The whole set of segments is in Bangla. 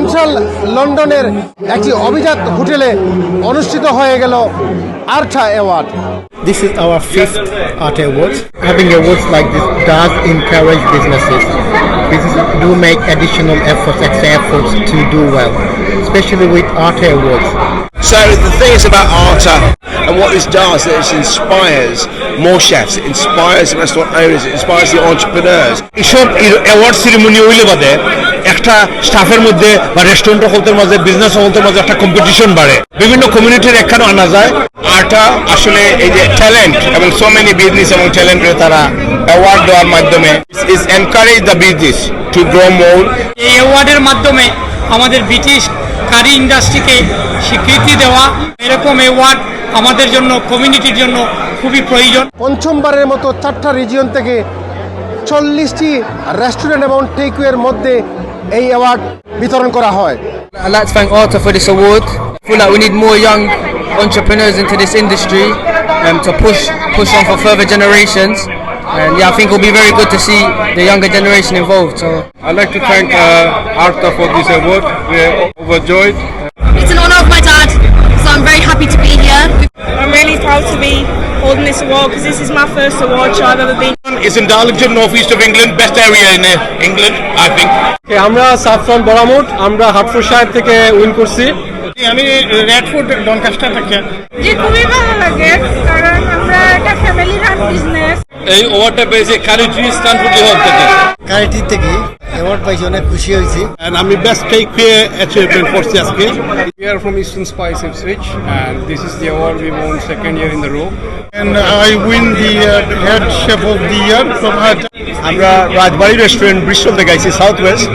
সেন্ট্রাল লন্ডনের একটি অভিজাত হোটেলে অনুষ্ঠিত হয়ে গেল Arthur award. This is our fifth Arte Awards. Having awards like this does encourage businesses. Businesses do make additional extra efforts to do well, especially with Arte Awards. So the thing is about Arta and what this does is it inspires more chefs, it inspires the restaurant owners, it inspires the entrepreneurs. এসব অ্যাওয়ার্ড সেরিমনি হইলে বাদে একটা স্টাফের মধ্যে বা রেস্টুরেন্ট হলতের মাঝে বিজনেস হলতের মাঝে একটা কম্পিটিশন বাড়ে, বিভিন্ন কমিউনিটির একখানে আনা যায়। আর্টা আসলে এই যে ট্যালেন্ট এবং সো মেনি বিজনেস এবং ট্যালেন্টের তারা অ্যাওয়ার্ড দেওয়ার মাধ্যমে is encourage the business to grow more. এই অ্যাওয়ার্ডের মাধ্যমে আমাদের ব্রিটিশ কারি ইন্ডাস্ট্রিকে স্বীকৃতি দেওয়া, এরকম অ্যাওয়ার্ড আমাদের জন্য কমিউনিটির জন্য খুবই প্রয়োজন। পঞ্চমবারের মতো 4টা রিজিয়ন থেকে 40টি রেস্টুরেন্ট এবং টেকওয়ের মধ্যে এই অ্যাওয়ার্ড বিতরণ করা হয়। I'd like to thank Arta for this award. I feel like we need more young entrepreneurs into this industry to push on for further generations. And yeah, I think it'll be very good to see the younger generation involved. So I'd like to thank Arta for this award. We're overjoyed. It's an honour of my dad, so I'm very happy to be here. I'm really proud to be holding this award because this is my first award show I've ever been. It's in Darlington, North East of England, best area in England, I think. আমরা সাফরান বরামুট, আমরা হার্টফোর্ডশায়ার থেকে উইন করছি। আমি রেডফোর্ড ডনকাস্টার থেকে। যে খুবই ভালো লাগে কারণ আমরা একটা ফ্যামিলি রান বিজনেস। এই অ্যাওয়ার্ডটা পেয়েছি কারিটরি স্ট্যানফোর্ড হল থেকে। কারিটি থেকে অ্যাওয়ার্ড পাইছি, অনেক খুশি হয়েছি। আমি বেস্ট টেক পেয়ে অ্যাচিভমেন্ট করছি আজকে। We are from Eastern Spice Ipswich, and this is the award we won second year in the row. And I win the head chef of the year from Arta. আমরা রাজবাড়ি রেস্টুরেন্ট ব্রিস্টল থেকে আইছি south West.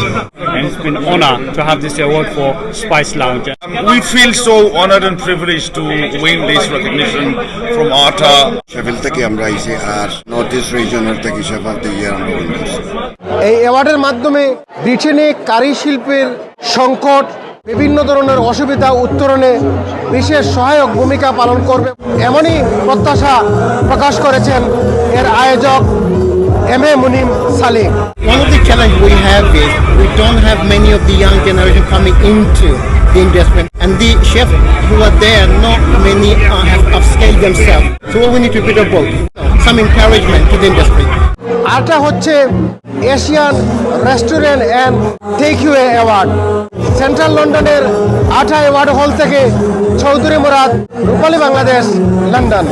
And it's been an honor to have this award for Spice Lounge. We feel so honored and privileged to win this recognition from Arta. Sheffield থেকে আমরা আইছি আর নর্থ ইস্ট রিজনের থেকে শেফ অফ দ্য ইয়ার আমরা উইন করছি। এই অ্যাওয়ার্ডের মাধ্যমে ব্রিটেনে কারি শিল্পের সংকট, বিভিন্ন ধরনের অসুবিধা উত্তরণে বিশেষ সহায়ক ভূমিকা পালন করবে এমনই প্রত্যাশা প্রকাশ করেছেন এর আয়োজক M A. Munim Salim. One of the challenges we have is we don't have many of the young generation coming into the industry, and the chefs who are there, not many have upscaled themselves. So what we need to do both, some encouragement to the industry. আর্টা হচ্ছে Asian restaurant and takeaway award. Central লন্ডনের আর্টা অ্যাওয়ার্ড হল থেকে চৌধুরী মুরাদ, রূপালী বাংলাদেশ, লন্ডন।